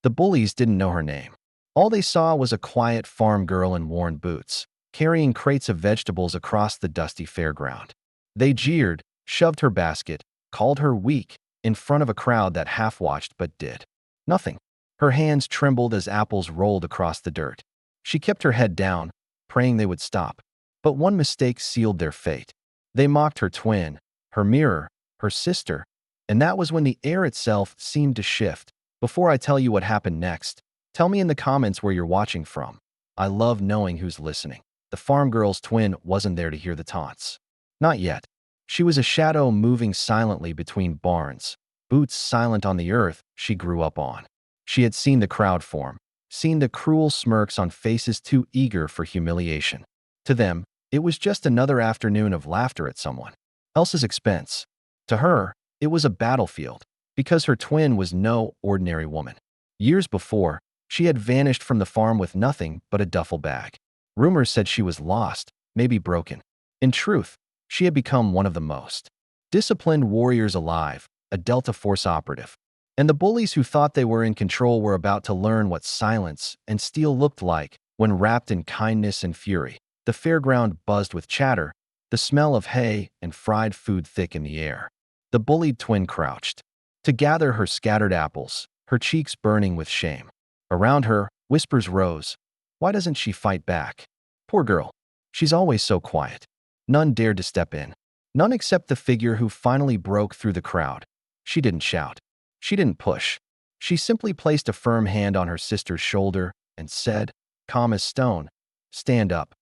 The bullies didn't know her name. All they saw was a quiet farm girl in worn boots, carrying crates of vegetables across the dusty fairground. They jeered, shoved her basket, called her weak, in front of a crowd that half-watched but did nothing. Her hands trembled as apples rolled across the dirt. She kept her head down, praying they would stop. But one mistake sealed their fate. They mocked her twin, her mirror, her sister, and that was when the air itself seemed to shift. Before I tell you what happened next, tell me in the comments where you're watching from. I love knowing who's listening. The farm girl's twin wasn't there to hear the taunts. Not yet. She was a shadow moving silently between barns, boots silent on the earth she grew up on. She had seen the crowd form, seen the cruel smirks on faces too eager for humiliation. To them, it was just another afternoon of laughter at someone else's expense. To her, it was a battlefield, because her twin was no ordinary woman. Years before, she had vanished from the farm with nothing but a duffel bag. Rumors said she was lost, maybe broken. In truth, she had become one of the most disciplined warriors alive, a Delta Force operative. And the bullies who thought they were in control were about to learn what silence and steel looked like when wrapped in kindness and fury. The fairground buzzed with chatter, the smell of hay and fried food thick in the air. The bullied twin crouched to gather her scattered apples, her cheeks burning with shame. Around her, whispers rose. Why doesn't she fight back? Poor girl. She's always so quiet. None dared to step in. None except the figure who finally broke through the crowd. She didn't shout. She didn't push. She simply placed a firm hand on her sister's shoulder and said, calm as stone, stand up.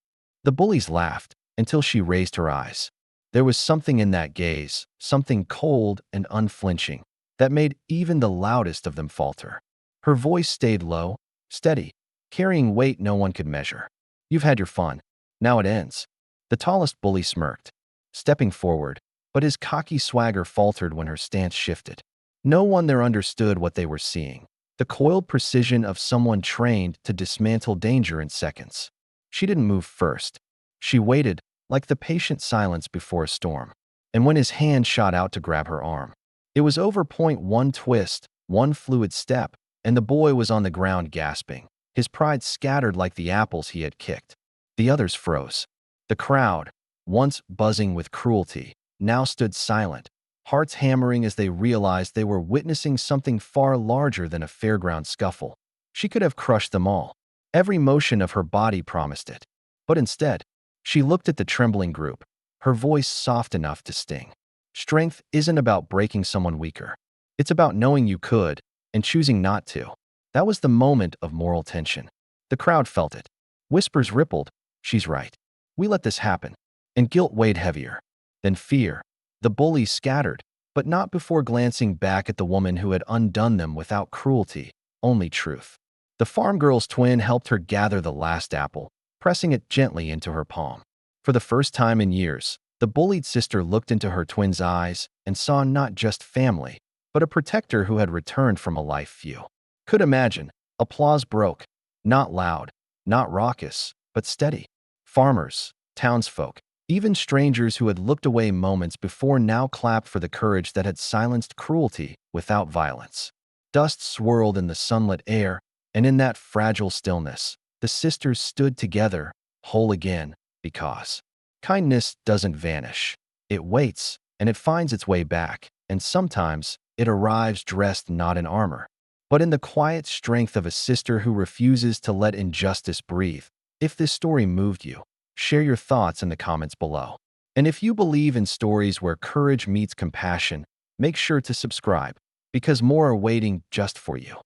The bullies laughed until she raised her eyes. There was something in that gaze, something cold and unflinching, that made even the loudest of them falter. Her voice stayed low, steady, carrying weight no one could measure. You've had your fun. Now it ends. The tallest bully smirked, stepping forward, but his cocky swagger faltered when her stance shifted. No one there understood what they were seeing, the coiled precision of someone trained to dismantle danger in seconds. She didn't move first. She waited, like the patient silence before a storm. And when his hand shot out to grab her arm, it was over point one twist, one fluid step, and the boy was on the ground gasping, his pride scattered like the apples he had kicked. The others froze. The crowd, once buzzing with cruelty, now stood silent, hearts hammering as they realized they were witnessing something far larger than a fairground scuffle. She could have crushed them all. Every motion of her body promised it. But instead, she looked at the trembling group, her voice soft enough to sting. Strength isn't about breaking someone weaker. It's about knowing you could and choosing not to. That was the moment of moral tension. The crowd felt it. Whispers rippled. She's right. We let this happen. And guilt weighed heavier than fear. The bullies scattered, but not before glancing back at the woman who had undone them without cruelty, only truth. The farm girl's twin helped her gather the last apple, pressing it gently into her palm. For the first time in years, the bullied sister looked into her twin's eyes and saw not just family, but a protector who had returned from a life few could imagine. Applause broke, not loud, not raucous, but steady. Farmers, townsfolk, even strangers who had looked away moments before now clapped for the courage that had silenced cruelty without violence. Dust swirled in the sunlit air, and in that fragile stillness, the sisters stood together, whole again, because kindness doesn't vanish. It waits, and it finds its way back, and sometimes it arrives dressed not in armor, but in the quiet strength of a sister who refuses to let injustice breathe. If this story moved you, share your thoughts in the comments below. And if you believe in stories where courage meets compassion, make sure to subscribe, because more are waiting just for you.